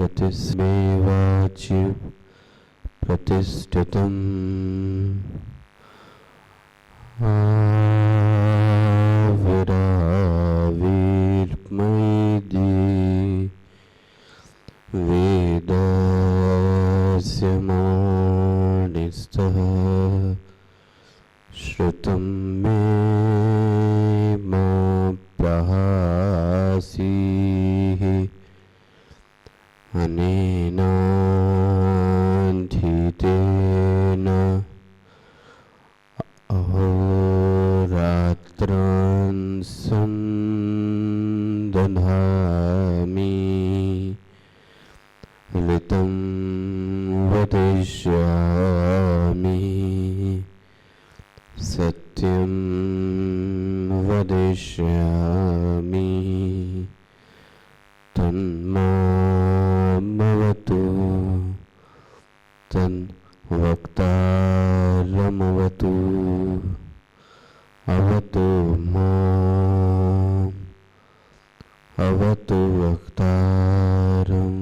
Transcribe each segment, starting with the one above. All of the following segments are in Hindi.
प्रतिस्मेवाच्य प्रतिष्ठितम् आविराविर्मयि वेदस्य मानिस्थः श्रुतं मे मा प्रहासीः अनेनाधितेन अहोरात्रान् सन्दधामि ऋतं वदिष्यामि सत्यं वदिष्यामि तन्मामवतु तन्वक्तारमवतु अवतु माम् अवतु वक्तारम्।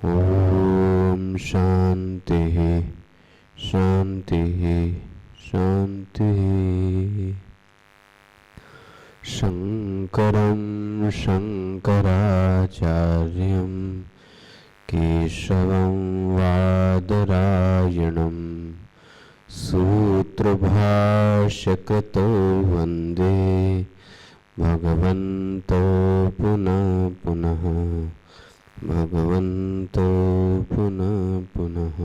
ॐ शान्तिः शान्तिः शान्तिः। शङ्करं शङ्कराचार्यं केशवं वादरायणं सूत्रभाष्यकृतो वन्दे भगवन्तो पुनः पुनः भगवन्तो पुनः पुनः।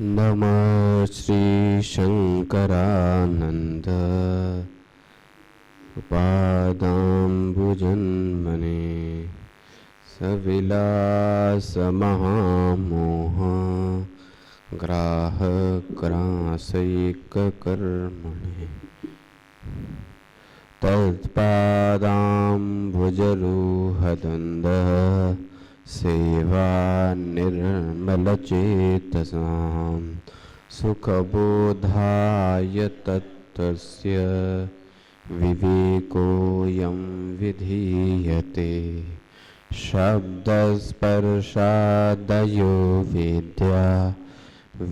नमः श्री शंकरानंद उपादाम्बुजन्मने सविलास महामोह ग्राहग्रासैककर्मणे तत्पादाम्बुजरुहदन्द सेवा निर्मलचेतसां सुखबोधाय तत्त्वस्य विवेकोऽयं विधीयते। शब्दस्पर्शादयो वेद्या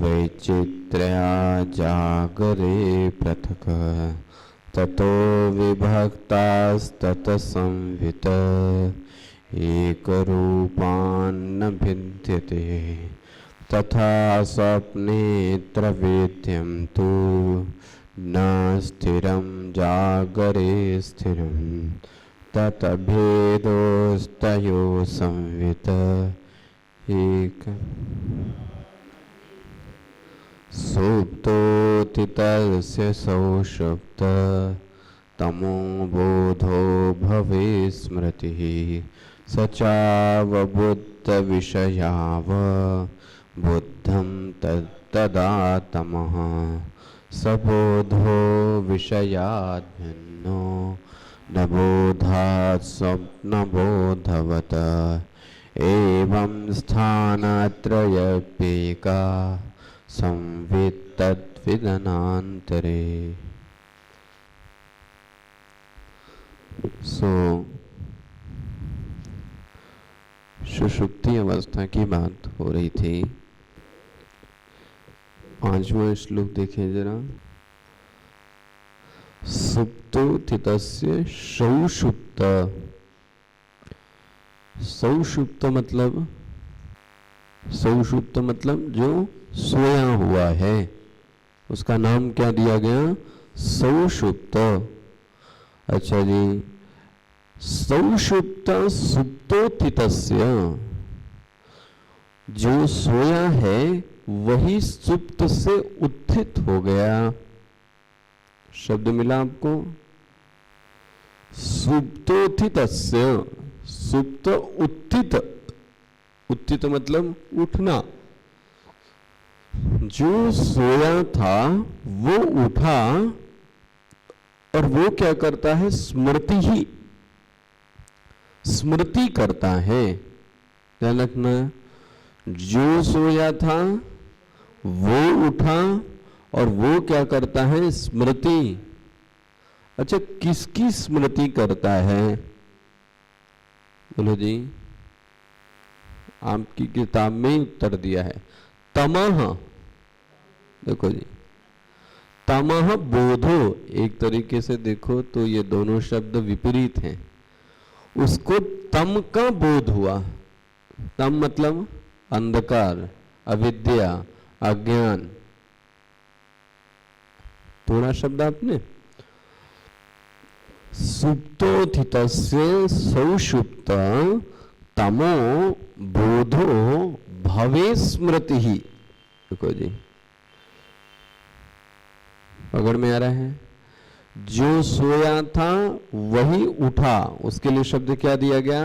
वैचित्र्या जागरे पृथक् ततो विभक्तास्ततः संवित एकरूपान्न भिद्यते। तथा स्वप्नेऽत्र वेद्यं तु न स्थिरं जागरे स्थिरं ततभेदोस्तयोः संवित एक। सुप्तोऽतितस्य सौषुप्त तमो बोधो भवेत् स्मृतिः स चावबुद्धविषयाव बुद्धं तदा तमः स बोधो विषयाद् भिन्नो न बोधात् स्वप्नबोधवत् एवं स्थानत्रयप्येका संवित् तद्विदनान्तरे। सुषुप्ति अवस्था की बात हो रही थी। 5वां श्लोक देखें जरा। सुप्तोत्थितस्य सौषुप्त। सौषुप्त मतलब जो सोया हुआ है, उसका नाम क्या दिया गया? सौषुप्त। अच्छा जी, सौषुप्त सुप्तोत्थितस्य, जो सोया है वही सुप्त से उत्थित हो गया। शब्द मिला आपको? सुप्तोत्थितस्य, सुप्त उत्थित, उत्थित मतलब उठना। जो सोया था वो उठा, और वो क्या करता है? स्मृति ही, स्मृति करता है। ध्यान रखना, जो सोया था वो उठा और वो क्या करता है? स्मृति। अच्छा, किसकी स्मृति करता है? बोलो जी। आपकी किताब में उत्तर दिया है, तमह। देखो जी, तमह बोधो, एक तरीके से देखो तो ये दोनों शब्द विपरीत हैं। उसको तम का बोध हुआ। तम मतलब अंधकार, अविद्या, अज्ञान। थोड़ा शब्द आपने, सुप्तोत्थितस्य सौषुप्त तमो बोधो भवे स्मृति ही। देखो जी, पकड़ में आ रहा है? जो सोया था वही उठा, उसके लिए शब्द क्या दिया गया?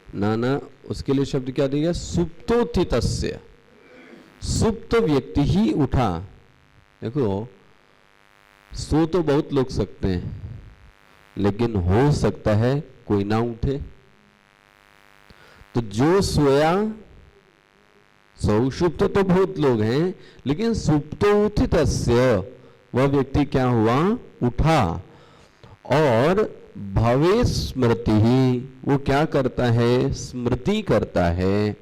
ना, उसके लिए शब्द क्या दिया गया? सुप्तोत्थितस्य, सुप्त व्यक्ति ही उठा। देखो, सो तो बहुत लोग सकते हैं, लेकिन हो सकता है कोई ना उठे। तो जो सोया, सौषुप्त तो बहुत लोग हैं, लेकिन सुप्तोत्थितस्य, वह व्यक्ति क्या हुआ? उठा। और भवे स्मृति ही, वो क्या करता है? स्मृति करता है।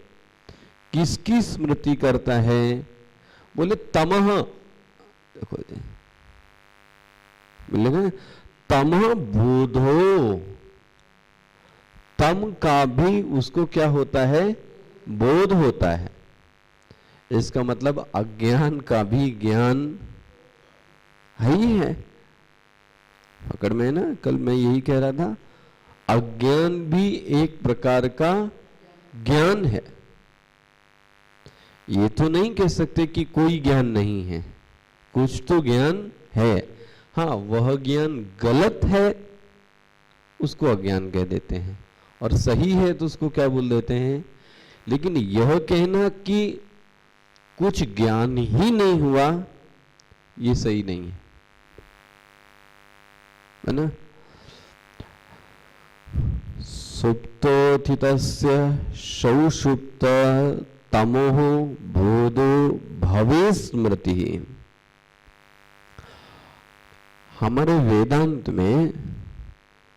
किसकी स्मृति करता है? बोले तमह। देखो जी, बोलेगा तमह बोधो, तम का भी उसको क्या होता है? बोध होता है। इसका मतलब अज्ञान का भी ज्ञान है ही है। पकड़ में है ना? कल मैं यही कह रहा था, अज्ञान भी एक प्रकार का ज्ञान है। ये तो नहीं कह सकते कि कोई ज्ञान नहीं है, कुछ तो ज्ञान है। हाँ, वह ज्ञान गलत है उसको अज्ञान कह देते हैं, और सही है तो उसको क्या बोल देते हैं। लेकिन यह कहना कि कुछ ज्ञान ही नहीं हुआ, ये सही नहीं है ना? सुप्तोत्थितस्य सौषुप्त तमोह बोधो भवे स्मृति। हमारे वेदांत में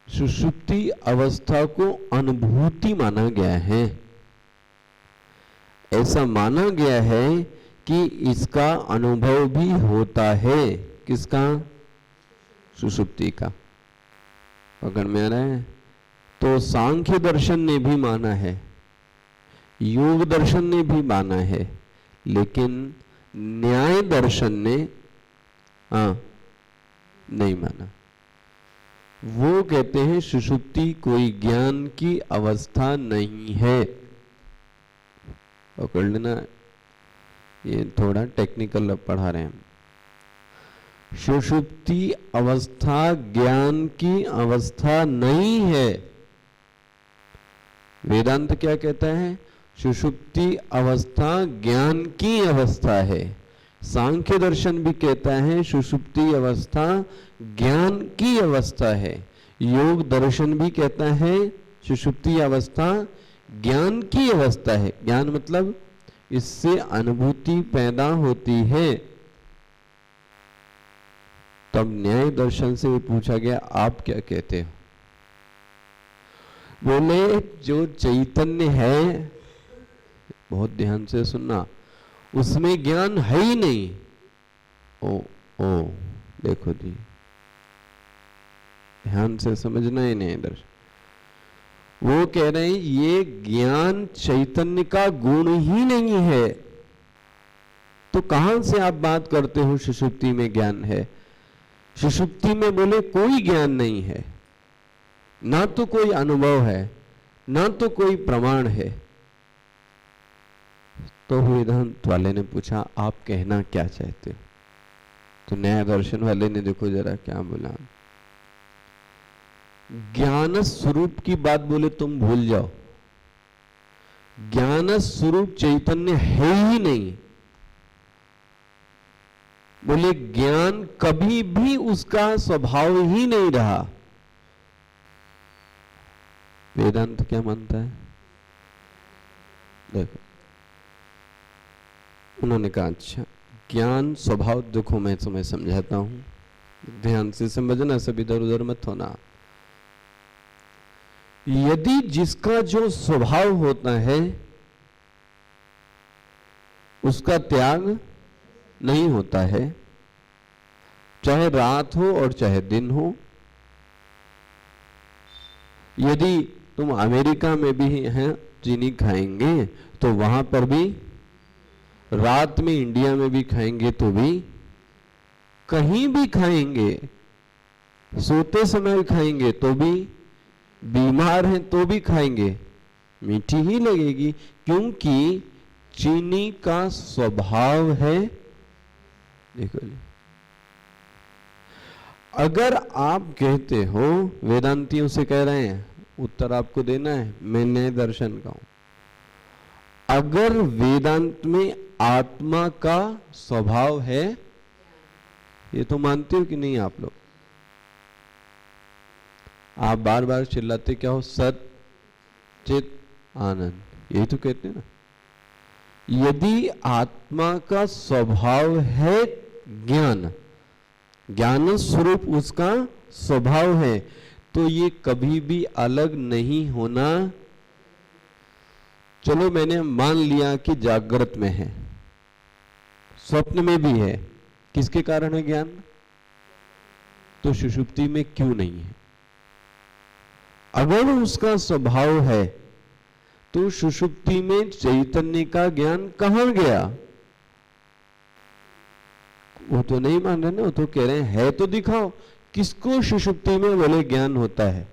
सुषुप्ति अवस्था को अनुभूति माना गया है। ऐसा माना गया है कि इसका अनुभव भी होता है। किसका? सुषुप्ति का। पकड़ में आ रहा है? तो सांख्य दर्शन ने भी माना है, योग दर्शन ने भी माना है, लेकिन न्याय दर्शन ने नहीं माना। वो कहते हैं सुषुप्ति कोई ज्ञान की अवस्था नहीं है। पकड़ लेना, ये थोड़ा टेक्निकल पढ़ा रहे हैं। सुषुप्ति अवस्था ज्ञान की अवस्था नहीं है। वेदांत क्या कहता है? सुषुप्ति अवस्था ज्ञान की अवस्था है। सांख्य दर्शन भी कहता है सुषुप्ति अवस्था ज्ञान की अवस्था है। योग दर्शन भी कहता है सुषुप्ति अवस्था ज्ञान की अवस्था है। ज्ञान मतलब इससे अनुभूति पैदा होती है। तब न्याय दर्शन से पूछा गया, आप क्या कहते हो? बोले जो चैतन्य है, बहुत ध्यान से सुनना, उसमें ज्ञान है ही नहीं। ओ देखो जी, ध्यान से समझना ही नहीं दर्शन। वो कह रहे हैं ये ज्ञान चैतन्य का गुण ही नहीं है। तो कहां से आप बात करते हो सुषुप्ति में ज्ञान है? सुषुप्ति में बोले कोई ज्ञान नहीं है। ना तो कोई अनुभव है, ना तो कोई प्रमाण है। तो वेदांत वाले ने पूछा आप कहना क्या चाहते हो? तो न्याय दर्शन वाले ने देखो जरा क्या बोला, ज्ञान स्वरूप की बात बोले तुम भूल जाओ, ज्ञान स्वरूप चैतन्य है ही नहीं। बोले ज्ञान कभी भी उसका स्वभाव ही नहीं रहा। वेदांत क्या मानता है? देखो उन्होंने कहा अच्छा ज्ञान स्वभाव, देखो मैं तुम्हें समझाता हूं, ध्यान से समझना, सब इधर उधर मत होना। यदि जिसका जो स्वभाव होता है उसका त्याग नहीं होता है, चाहे रात हो और चाहे दिन हो। यदि तुम अमेरिका में भी हैं चीनी खाएंगे तो वहां पर भी, रात में इंडिया में भी खाएंगे तो भी, कहीं भी खाएंगे, सोते समय खाएंगे तो भी, बीमार हैं तो भी खाएंगे, मीठी ही लगेगी, क्योंकि चीनी का स्वभाव है। देखो जी, अगर आप कहते हो, वेदांतियों से कह रहे हैं, उत्तर आपको देना है, मैं न्याय दर्शन का हूं, अगर वेदांत में आत्मा का स्वभाव है, ये तो मानते हो कि नहीं आप लोग? आप बार बार चिल्लाते क्या हो? सत चित आनंद, यही तो कहते हैं ना। यदि आत्मा का स्वभाव है ज्ञान, ज्ञान स्वरूप उसका स्वभाव है, तो ये कभी भी अलग नहीं होना। चलो मैंने मान लिया कि जागृत में है, स्वप्न में भी है, किसके कारण है ज्ञान? तो सुषुप्ति में क्यों नहीं है? अगर उसका स्वभाव है तो सुषुप्ति में चैतन्य का ज्ञान कहां गया? वो तो नहीं मान रहे ना, वो तो कह रहे हैं है तो दिखाओ, किसको सुषुप्ति में बोले ज्ञान होता है?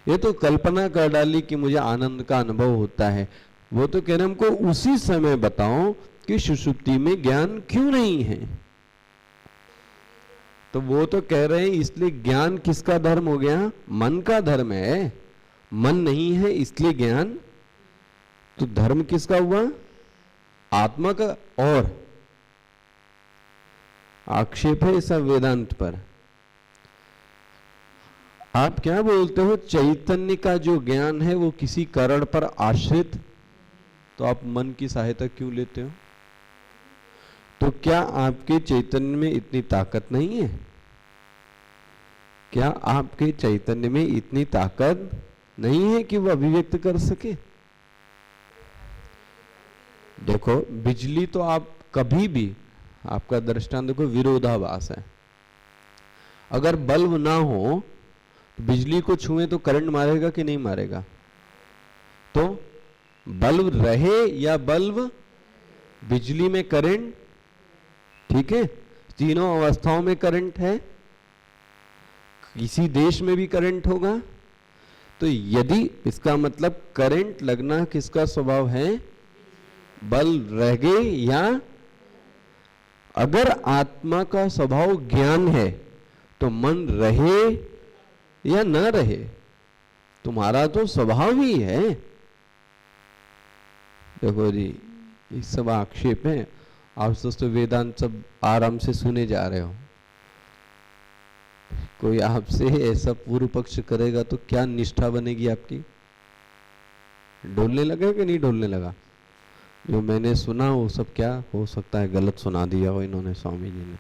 ये तो कल्पना कर डाली कि मुझे आनंद का अनुभव होता है। वो तो कह रहे हमको उसी समय बताओ कि सुषुप्ति में ज्ञान क्यों नहीं है। तो वो तो कह रहे हैं इसलिए ज्ञान किसका धर्म हो गया? मन का धर्म है। मन नहीं है इसलिए ज्ञान, तो धर्म किसका हुआ? आत्मा का। और आक्षेप है सब वेदांत पर। आप क्या बोलते हो? चैतन्य का जो ज्ञान है वो किसी कारण पर आश्रित, तो आप मन की सहायता क्यों लेते हो? तो क्या आपके चैतन्य में इतनी ताकत नहीं है? क्या आपके चैतन्य में इतनी ताकत नहीं है कि वो अभिव्यक्त कर सके? देखो बिजली तो आप कभी भी, आपका दृष्टांत देखो, विरोधाभास है। अगर बल्ब ना हो, बिजली को छुए तो करंट मारेगा कि नहीं मारेगा? तो बल्ब रहे या बल्ब, बिजली में करंट, ठीक है, तीनों अवस्थाओं में करंट है, किसी देश में भी करंट होगा। तो यदि इसका मतलब करंट लगना किसका स्वभाव है? बल्ब रह गए या, अगर आत्मा का स्वभाव ज्ञान है तो मन रहे या न रहे, तुम्हारा तो स्वभाव ही है। देखो जी, ये सब आक्षेप है। आप दोस्तों वेदांत सब आराम से सुने जा रहे हो, कोई आपसे ऐसा पूर्व पक्ष करेगा तो क्या निष्ठा बनेगी आपकी? डोलने लगा कि नहीं डोलने लगा? जो मैंने सुना वो सब क्या हो सकता है गलत सुना दिया हो इन्होंने, स्वामी जी ने।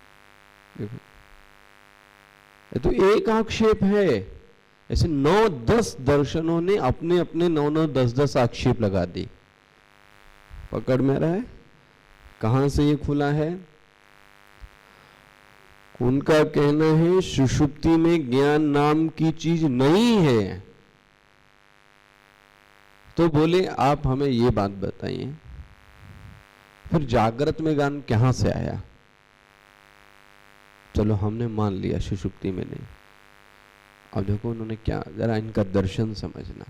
देखो ये तो एक आक्षेप है, ऐसे 9-10 दर्शनों ने अपने अपने 9-9, 10-10 आक्षेप लगा दी। पकड़ में रहा है? कहां से ये खुला है? उनका कहना है सुषुप्ति में ज्ञान नाम की चीज नहीं है। तो बोले आप हमें ये बात बताइए, फिर जागृत में ज्ञान कहां से आया? चलो हमने मान लिया सुषुप्ति में नहीं, अब देखो उन्होंने क्या, जरा इनका दर्शन समझना।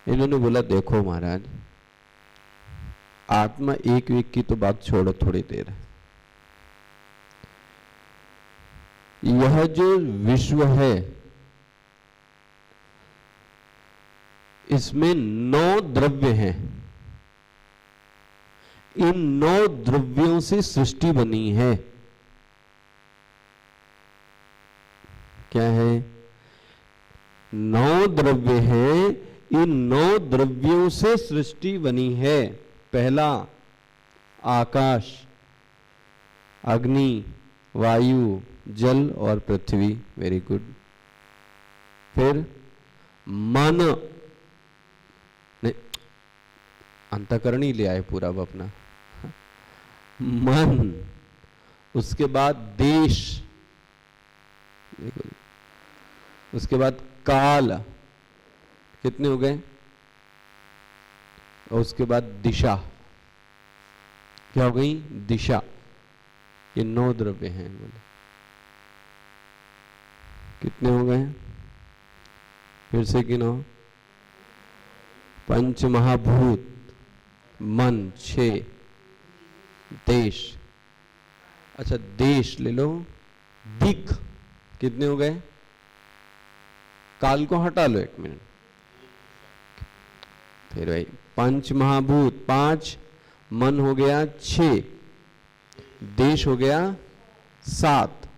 इन्होंने बोला देखो महाराज, आत्मा एक वीक की तो बात छोड़ो, थोड़ी देर है, यह जो विश्व है इसमें 9 द्रव्य हैं। इन 9 द्रव्यों से सृष्टि बनी है। क्या है? 9 द्रव्य हैं, इन 9 द्रव्यों से सृष्टि बनी है। पहला आकाश, अग्नि, वायु, जल और पृथ्वी। Very good. फिर मन, नहीं अंतःकरण ही ले आए पूरा अब अपना मन। उसके बाद देश, उसके बाद काल, कितने हो गए? और उसके बाद दिशा, क्या हो गई? दिशा। ये 9 द्रव्य हैं। बोले कितने हो गए? फिर से गिनो। पंच महाभूत, मन 6, देश, अच्छा देश ले लो, दिक, कितने हो गए? काल को हटा लो 1 मिनट। फिर भाई पंच महाभूत 5, मन हो गया 6, देश हो गया 7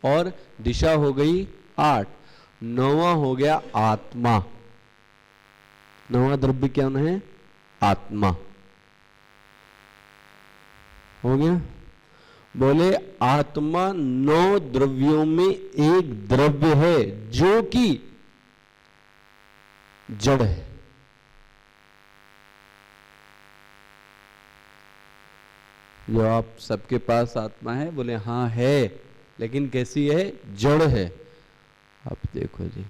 और दिशा हो गई 8। 9वां हो गया आत्मा। 9वां द्रव्य क्या है? आत्मा। हो गया? बोले आत्मा 9 द्रव्यों में एक द्रव्य है जो कि जड़ है। जो आप सबके पास आत्मा है? बोले हाँ है, लेकिन कैसी है? जड़ है। अब देखो जी,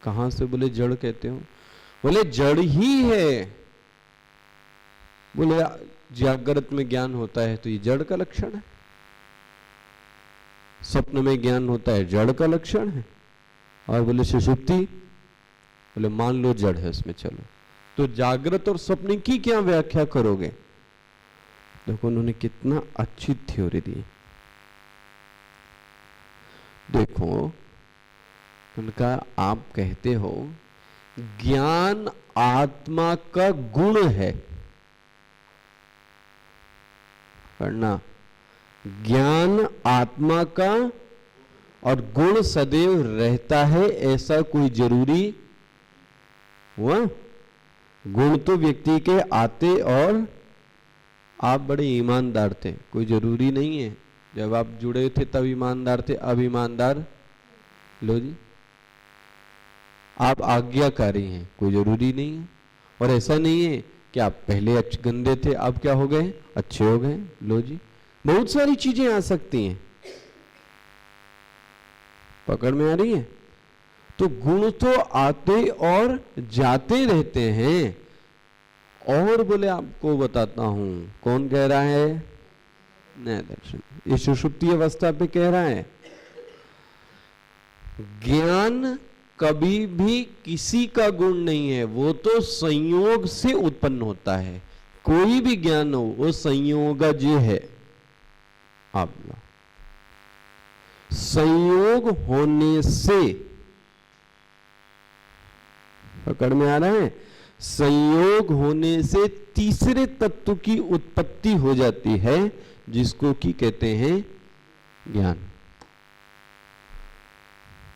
कहां से बोले जड़ कहते हो? बोले जड़ ही है। बोले जागृत में ज्ञान होता है तो ये जड़ का लक्षण है, स्वप्न में ज्ञान होता है जड़ का लक्षण है, और बोले सुषुप्ति, बोले मान लो जड़ है इसमें। चलो तो जागृत और स्वप्न की क्या व्याख्या करोगे? देखो उन्होंने कितना अच्छी थ्योरी दी। देखो उनका, आप कहते हो ज्ञान आत्मा का गुण है। पढ़ना, ज्ञान आत्मा का और गुण सदैव रहता है, ऐसा कोई जरूरी हुआ? गुण तो व्यक्ति के आते, और आप बड़े ईमानदार थे, कोई जरूरी नहीं है। जब आप जुड़े थे तब ईमानदार थे, अब ईमानदार लो जी। आप आज्ञाकारी हैं, कोई जरूरी नहीं है। और ऐसा नहीं है कि आप पहले गंदे थे, अब क्या हो गए? अच्छे हो गए। लो जी, बहुत सारी चीजें आ सकती हैं। पकड़ में आ रही है? तो गुण तो आते और जाते रहते हैं। और बोले आपको बताता हूं, कौन कह रहा है? नया दर्शन, ये सुषुप्ति अवस्था पे कह रहा है। ज्ञान कभी भी किसी का गुण नहीं है, वो तो संयोग से उत्पन्न होता है। कोई भी ज्ञान हो वो संयोगज है। आप संयोग होने से, पकड़ में आ रहा है? संयोग होने से तीसरे तत्व की उत्पत्ति हो जाती है, जिसको कि कहते हैं ज्ञान।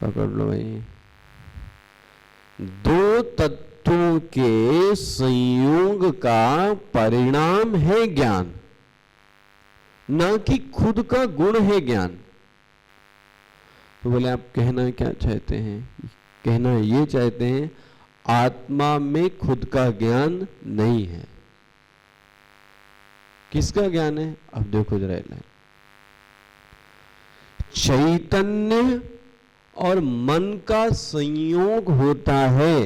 पकड़ लो भाई, 2 तत्वों के संयोग का परिणाम है ज्ञान, ना कि खुद का गुण है ज्ञान। तो बोले आप कहना क्या चाहते हैं? कहना ये चाहते हैं आत्मा में खुद का ज्ञान नहीं है। किसका ज्ञान है? अब देखो जरा लाइन, चैतन्य और मन का संयोग होता है,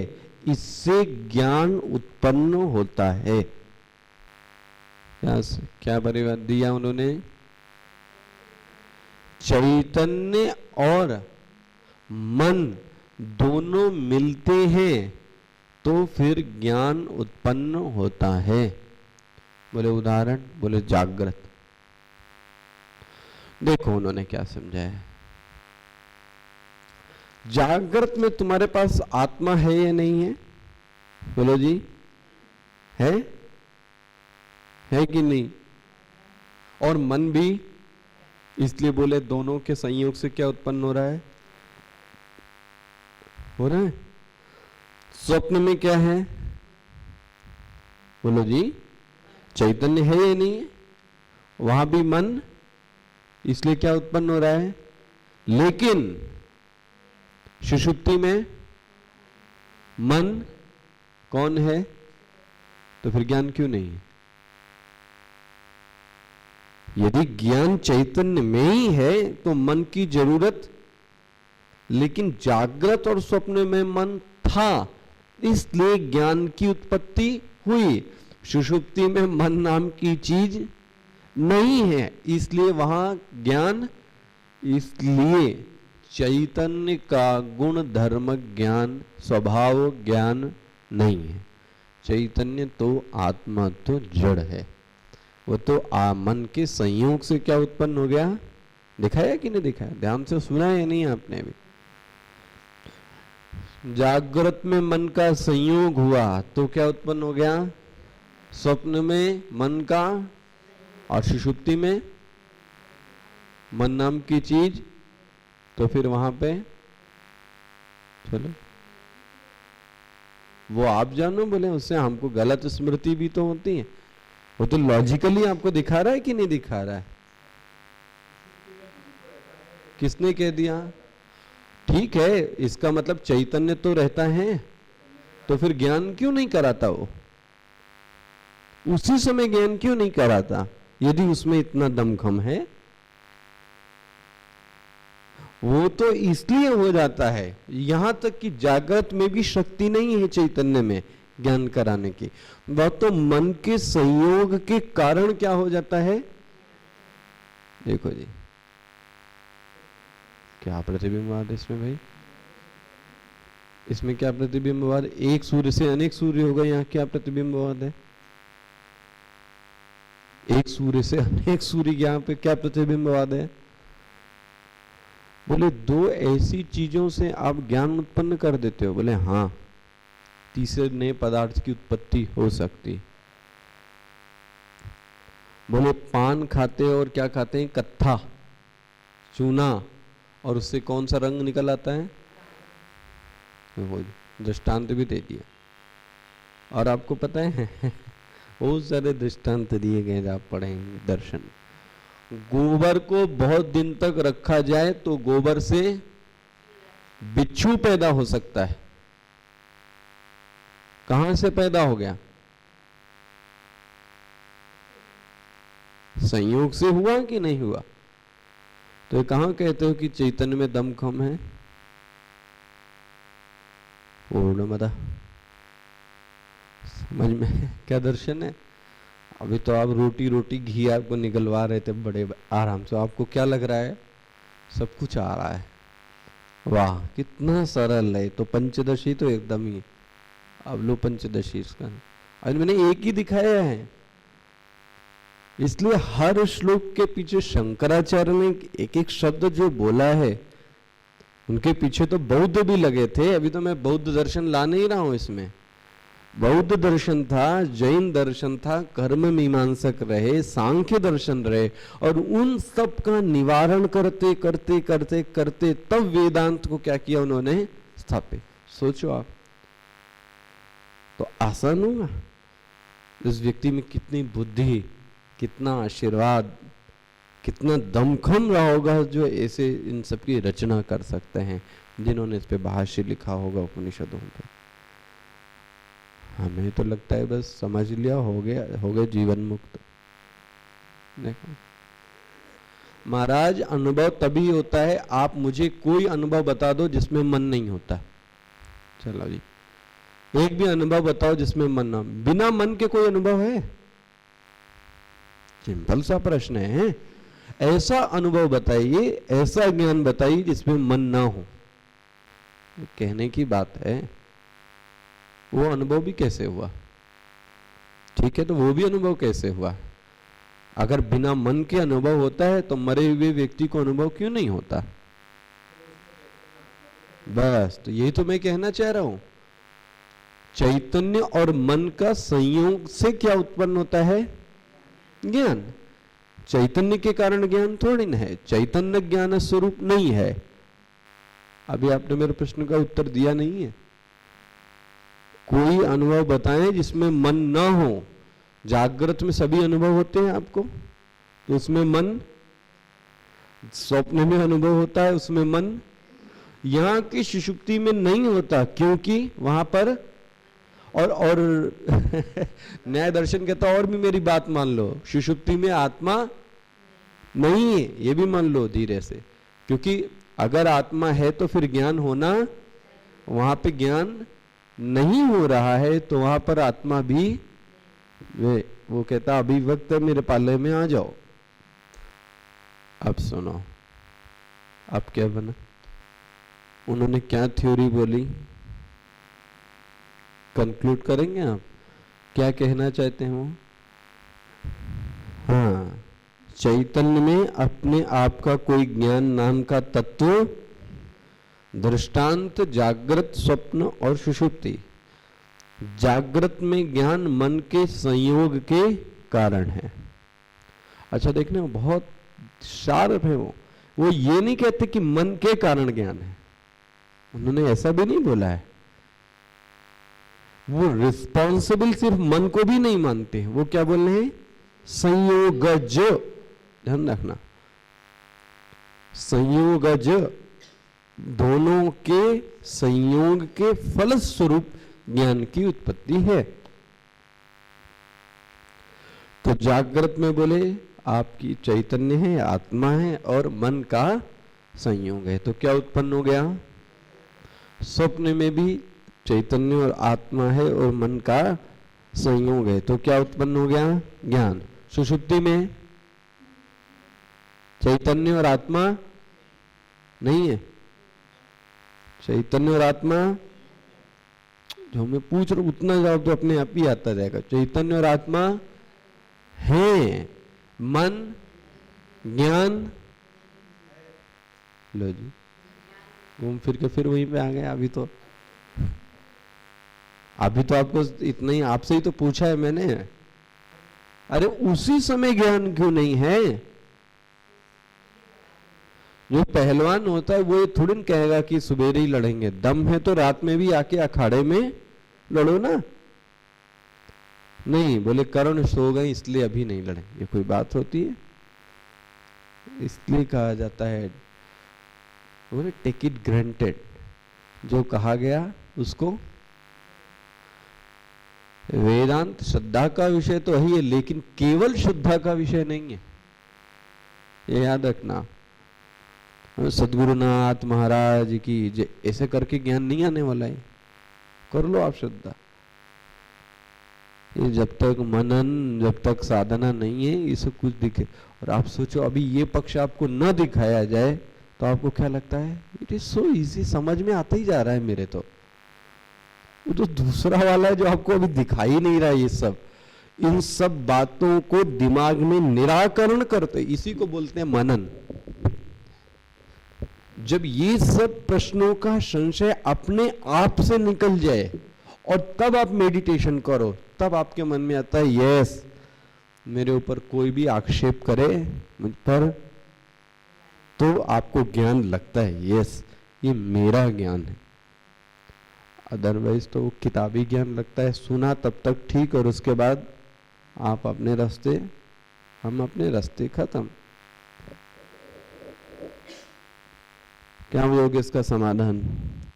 इससे ज्ञान उत्पन्न होता है। क्या परिवार दिया उन्होंने? चैतन्य और मन दोनों मिलते हैं तो फिर ज्ञान उत्पन्न होता है। बोले उदाहरण, बोले जागृत। देखो उन्होंने क्या समझाया है। जागृत में तुम्हारे पास आत्मा है या नहीं है? बोलो जी, है कि नहीं? और मन भी, इसलिए बोले दोनों के संयोग से क्या उत्पन्न हो रहा है? हो रहा है। स्वप्न में क्या है? बोलो जी, चैतन्य है या नहीं है? वहां भी मन, इसलिए क्या उत्पन्न हो रहा है? लेकिन सुषुप्ति में मन कौन है? तो फिर ज्ञान क्यों नहीं है? यदि ज्ञान चैतन्य में ही है तो मन की जरूरत, लेकिन जागृत और स्वप्न में मन था, इसलिए ज्ञान की उत्पत्ति हुई। सुषुप्ति में मन नाम की चीज नहीं है, इसलिए वहां ज्ञान, इसलिए चैतन्य का गुण धर्म ज्ञान, स्वभाव ज्ञान नहीं है। चैतन्य तो आत्मा तो जड़ है, वो तो मन के संयोग से क्या उत्पन्न हो गया? दिखाया कि नहीं दिखाया? ध्यान से सुना है नहीं आपने भी? जागृत में मन का संयोग हुआ तो क्या उत्पन्न हो गया? स्वप्न में मन का, और सुषुप्ति में मन नाम की चीज, तो फिर वहां पे चलो वो आप जानो। बोले उससे हमको गलत स्मृति भी तो होती है। वो तो लॉजिकली आपको दिखा रहा है कि नहीं दिखा रहा है? किसने कह दिया? ठीक है, इसका मतलब चैतन्य तो रहता है, तो फिर ज्ञान क्यों नहीं कराता? वो उसी समय ज्ञान क्यों नहीं कराता यदि उसमें इतना दमखम है? वो तो इसलिए हो जाता है, यहां तक कि जागृत में भी शक्ति नहीं है चैतन्य में ज्ञान कराने की। वह तो मन के संयोग के कारण क्या हो जाता है? देखो जी, क्या प्रतिबिंबवाद इसमें भाई? इसमें क्या प्रतिबिंबवाद? एक सूर्य से अनेक सूर्य होगा, यहाँ क्या प्रतिबिंबवाद है? एक सूर्य से अनेक सूर्य, यहाँ पे क्या प्रतिबिंबवाद है? बोले दो ऐसी चीजों से आप ज्ञान उत्पन्न कर देते हो। बोले हाँ, तीसरे नए पदार्थ की उत्पत्ति हो सकती। बोले पान खाते और क्या खाते हैं? कत्था, चूना, और उससे कौन सा रंग निकल आता है? दृष्टांत भी दे दिया। और आपको पता है बहुत सारे दृष्टांत दिए गए, आप पढ़ेंगे दर्शन। गोबर को बहुत दिन तक रखा जाए तो गोबर से बिच्छू पैदा हो सकता है। कहां से पैदा हो गया? संयोग से हुआ कि नहीं हुआ? तो कहां कहते हो कि चैतन्य में दमखम है? पूर्णमदा। समझ में क्या दर्शन है? अभी तो आप रोटी रोटी घी आपको निकलवा रहे थे बड़े आराम से, आपको क्या लग रहा है? सब कुछ आ रहा है। वाह कितना सरल है। तो पंचदशी तो एकदम ही, अब लो पंचदशी इसका, आज मैंने एक ही दिखाया है। इसलिए हर श्लोक के पीछे शंकराचार्य ने एक एक शब्द जो बोला है, उनके पीछे तो बौद्ध भी लगे थे। अभी तो मैं बौद्ध दर्शन ला नहीं रहा हूं इसमें। बौद्ध दर्शन था, जैन दर्शन था, कर्म मीमांसक रहे, सांख्य दर्शन रहे, और उन सब का निवारण करते करते करते करते तब वेदांत को क्या किया उन्होंने? स्थापित। सोचो आप, तो आसान होगा? उस व्यक्ति में कितनी बुद्धि, कितना आशीर्वाद, कितना दमखम रहा होगा जो ऐसे इन सब की रचना कर सकते हैं, जिन्होंने इस पे भाष्य लिखा होगा उपनिषदों पे। हमें तो लगता है बस समझ लिया, हो गए जीवन मुक्त। देखो महाराज, अनुभव तभी होता है, आप मुझे कोई अनुभव बता दो जिसमें मन नहीं होता। चलो जी, एक भी अनुभव बताओ जिसमें मन ना, बिना मन के कोई अनुभव है? सिंपल सा प्रश्न है। ऐसा अनुभव बताइए, ऐसा ज्ञान बताइए जिसमें मन ना हो। कहने की बात है, वो अनुभव भी कैसे हुआ? ठीक है, तो वो भी अनुभव कैसे हुआ? अगर बिना मन के अनुभव होता है तो मरे हुए व्यक्ति को अनुभव क्यों नहीं होता? बस, तो यही तो मैं कहना चाह रहा हूं। चैतन्य और मन का संयोग से क्या उत्पन्न होता है? ज्ञान। चैतन्य के कारण ज्ञान थोड़ी ना है, चैतन्य ज्ञान स्वरूप नहीं है। अभी आपने मेरे प्रश्न का उत्तर दिया नहीं है। कोई अनुभव बताएं जिसमें मन ना हो। जागृत में सभी अनुभव होते हैं आपको, तो उसमें मन, स्वप्न में अनुभव होता है उसमें मन, यहां की सुषुप्ति में नहीं होता, क्योंकि वहां पर और न्याय दर्शन कहता और भी मेरी बात मान लो, सुषुप्ति में आत्मा नहीं है, ये भी मान लो धीरे से, क्योंकि अगर आत्मा है तो फिर ज्ञान होना, वहां पे ज्ञान नहीं हो रहा है तो वहां पर आत्मा भी, वो कहता अभी वक्त है मेरे पाले में आ जाओ। अब सुनो, अब क्या बना? उन्होंने क्या थ्योरी बोली, कंक्लूड करेंगे आप? क्या कहना चाहते हैं वो? हाँ, चैतन्य में अपने आप का कोई ज्ञान नाम का तत्व, दृष्टांत जागृत, स्वप्न और सुषुप्ति। जागृत में ज्ञान मन के संयोग के कारण है। अच्छा देखने, बहुत शार्प है वो ये नहीं कहते कि मन के कारण ज्ञान है, उन्होंने ऐसा भी नहीं बोला है। वो रिस्पॉन्सिबल सिर्फ मन को भी नहीं मानते, वो क्या बोल रहे हैं? संयोगज, ध्यान रखना, संयोगज, दोनों के संयोग के फलस्वरूप ज्ञान की उत्पत्ति है। तो जागृत में बोले आपकी चैतन्य है, आत्मा है और मन का संयोग है, तो क्या उत्पन्न हो गया? स्वप्न में भी चैतन्य और आत्मा है और मन का संयोग है, तो क्या उत्पन्न हो गया? ज्ञान। सुषुप्ति में चैतन्य और आत्मा नहीं है, चैतन्य और आत्मा, जो मैं पूछ रहा हूं उतना जवाब तो अपने आप ही आता जाएगा। चैतन्य और आत्मा है, मन ज्ञान, लो जी, घूम फिर के फिर वहीं पे आ गए। अभी तो आपको इतना ही, आपसे ही तो पूछा है मैंने। अरे उसी समय ज्ञान क्यों नहीं है? जो पहलवान होता है वो थोड़ी न कहेगा कि सुबेरे ही लड़ेंगे, दम है तो रात में भी आके अखाड़े में लड़ो ना। नहीं, बोले कर्ण सो गए इसलिए अभी नहीं लड़े, ये कोई बात होती है? इसलिए कहा जाता है, बोले टेक इट ग्रांटेड, जो कहा गया उसको। वेदांत श्रद्धा का विषय तो है, लेकिन केवल श्रद्धा का विषय नहीं है, ये याद रखना। सद्गुरुनाथ महाराज की ऐसे करके ज्ञान नहीं आने वाला है। कर लो आप श्रद्धा, ये जब तक मनन, जब तक साधना नहीं है, ये सब कुछ दिखे। और आप सोचो अभी ये पक्ष आपको न दिखाया जाए तो आपको क्या लगता है? इट इज सो इजी, समझ में आता ही जा रहा है मेरे तो। वो तो दूसरा वाला है जो आपको अभी दिखाई नहीं रहा है। ये सब, इन सब बातों को दिमाग में निराकरण करते, इसी को बोलते हैं मनन। जब ये सब प्रश्नों का संशय अपने आप से निकल जाए और तब आप मेडिटेशन करो, तब आपके मन में आता है यस, मेरे ऊपर कोई भी आक्षेप करे मुझ पर, तो आपको ज्ञान लगता है यस ये मेरा ज्ञान है। अदरवाइज तो वो किताबी ज्ञान लगता है, सुना तब तक ठीक, और उसके बाद आप अपने रास्ते, हम अपने रास्ते, खत्म। क्या होगा इसका समाधान?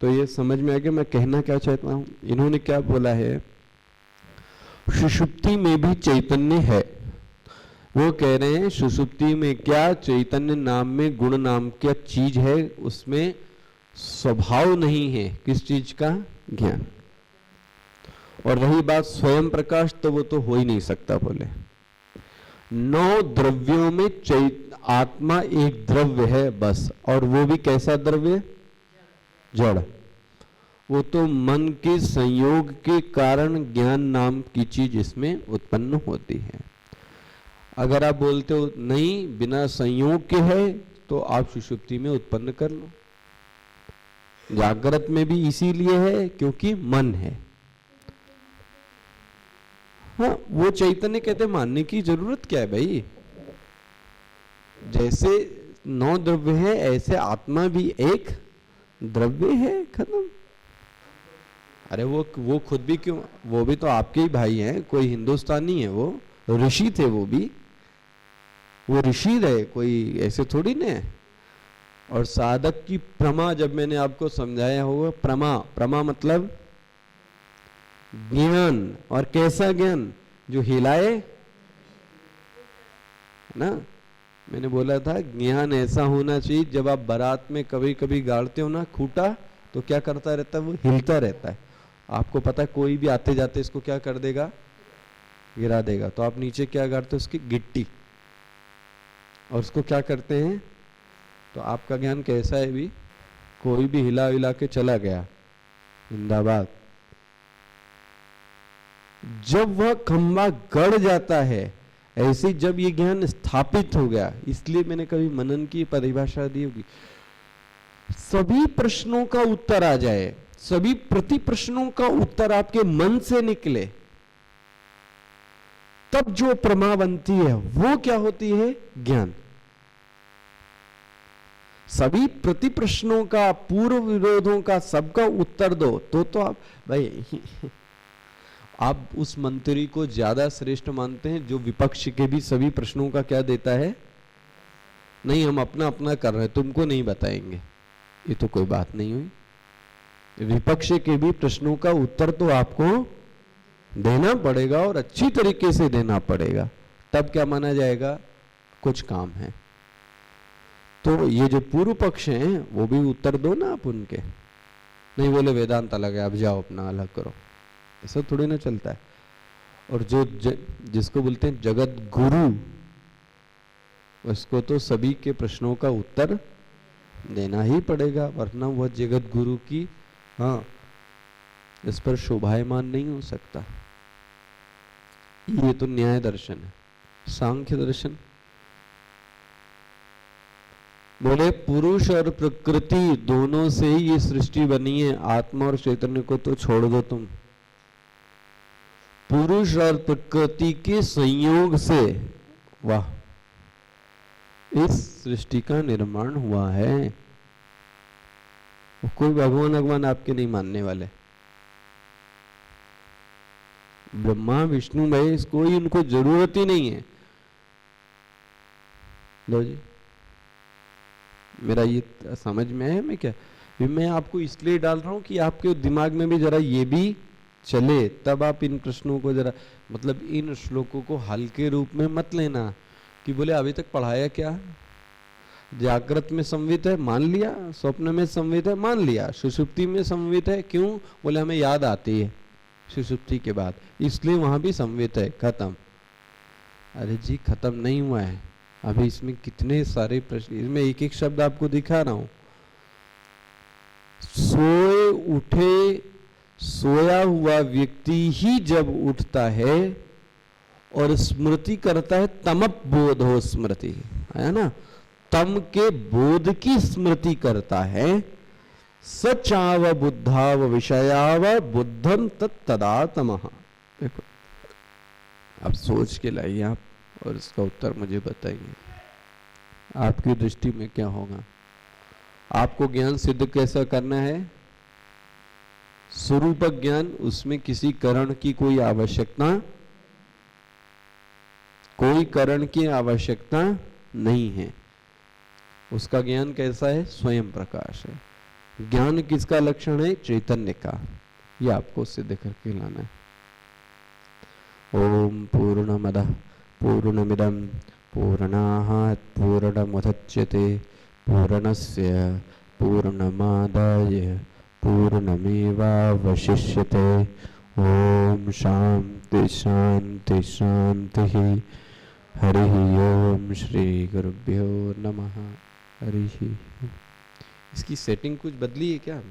तो ये समझ में आ गया मैं कहना क्या चाहता हूं। इन्होंने क्या बोला है, सुषुप्ति में भी चैतन्य है। वो कह रहे हैं सुषुप्ति में क्या चैतन्य नाम में गुण नाम क्या चीज है, उसमें स्वभाव नहीं है। किस चीज का? ज्ञान। और रही बात स्वयं प्रकाश, तो वो तो हो ही नहीं सकता बोले। 9 द्रव्यों में आत्मा एक द्रव्य है बस, और वो भी कैसा द्रव्य? जड़। वो तो मन के संयोग के कारण ज्ञान नाम की चीज इसमें उत्पन्न होती है। अगर आप बोलते हो नहीं बिना संयोग के है, तो आप सुषुप्ति में उत्पन्न कर लो। जागृत में भी इसीलिए है क्योंकि मन है। हाँ, वो चैतन्य कहते मानने की जरूरत क्या है भाई? जैसे 9 द्रव्य है ऐसे आत्मा भी एक द्रव्य है, खत्म। अरे वो खुद भी क्यों, वो भी तो आपके ही भाई हैं, कोई हिंदुस्तानी है, वो ऋषि थे, वो ऋषि रहे, कोई ऐसे थोड़ी ना है। और साधक की प्रमा, जब मैंने आपको समझाया होगा, प्रमा मतलब ज्ञान। और कैसा ज्ञान? जो हिलाए ना। मैंने बोला था ज्ञान ऐसा होना चाहिए, जब आप बारात में कभी कभी गाड़ते हो ना खूंटा, तो क्या करता रहता है? वो हिलता रहता है। आपको पता है कोई भी आते जाते इसको क्या कर देगा? गिरा देगा। तो आप नीचे क्या गाड़ते हो? उसकी गिट्टी। और उसको क्या करते हैं? तो आपका ज्ञान कैसा है भी? कोई भी हिला हिला के चला गया, जिंदाबाद। जब वह खंबा गड़ जाता है, ऐसे जब ये ज्ञान स्थापित हो गया, इसलिए मैंने कभी मनन की परिभाषा दी होगी, सभी प्रश्नों का उत्तर आ जाए, सभी प्रति प्रश्नों का उत्तर आपके मन से निकले, तब जो प्रमा बनती है वो क्या होती है? ज्ञान। सभी प्रति प्रश्नों का, पूर्व विरोधों का, सबका उत्तर दो, तो आप भाई आप उस मंत्री को ज्यादा श्रेष्ठ मानते हैं जो विपक्ष के भी सभी प्रश्नों का क्या देता है? नहीं, हम अपना अपना कर रहे हैं, तुमको नहीं बताएंगे। ये तो कोई बात नहीं हुई। विपक्ष के भी प्रश्नों का उत्तर तो आपको देना पड़ेगा, और अच्छी तरीके से देना पड़ेगा, तब क्या माना जाएगा? कुछ काम है। तो ये जो पूर्व पक्ष हैं वो भी उत्तर दो ना आप उनके। नहीं बोले वेदांत अलग है, अब जाओ अपना अलग करो, ऐसा थोड़ी ना चलता है। और जो जिसको बोलते हैं जगत गुरु, उसको तो सभी के प्रश्नों का उत्तर देना ही पड़ेगा, वरना वह जगत गुरु की इस पर शोभायमान नहीं हो सकता। ये तो न्याय दर्शन है। सांख्य दर्शन बोले पुरुष और प्रकृति दोनों से ही ये सृष्टि बनी है, आत्मा और चैतन्य को तो छोड़ दो तुम। पुरुष और प्रकृति के संयोग से वाह इस सृष्टि का निर्माण हुआ है। कोई भगवान आपके नहीं मानने वाले, ब्रह्मा विष्णु महेश, कोई उनको जरूरत ही नहीं है। लो जी, मेरा ये समझ में है। मैं आपको इसलिए डाल रहा हूं कि आपके दिमाग में भी जरा ये भी चले, तब आप इन प्रश्नों को जरा, मतलब इन श्लोकों को हल्के रूप में मत लेना कि बोले अभी तक पढ़ाया क्या। जागृत में संवित है, मान लिया। स्वप्न में संवित है, मान लिया। सुषुप्ति में संवित है, क्यों? बोले हमें याद आती है सुषुप्ति के बाद, इसलिए वहां भी संवित है, खत्म। अरे जी खत्म नहीं हुआ है अभी, इसमें कितने सारे प्रश्न, इसमें एक एक शब्द आपको दिखा रहा हूं। सोए उठे, सोया हुआ व्यक्ति ही जब उठता है और स्मृति करता है, तमप बोध हो स्मृति है ना, तम के बोध की स्मृति करता है। सचाव बुद्धाव विषयाव बुद्धम तत्तदा तमः। देखो अब सोच के लाइए आप, और इसका उत्तर मुझे बताइए, आपकी दृष्टि में क्या होगा? आपको ज्ञान सिद्ध कैसा करना है? स्वरूप ज्ञान, उसमें किसी करण की कोई आवश्यकता, कोई करण की आवश्यकता नहीं है। उसका ज्ञान कैसा है? स्वयं प्रकाश है। ज्ञान किसका लक्षण है? चैतन्य का। ये आपको सिद्ध करके लाना है। ओम पूर्णमदः पूर्णमिदं पूर्णात् पूर्णमुदच्यते पूर्णस्य पूर्णमादाय पूर्णमेवावशिष्यते। ओम शांति शांति शांति। हरि ओम श्री गुरुभ्यो नमः। हरि ओम। इसकी सेटिंग कुछ बदली है क्या?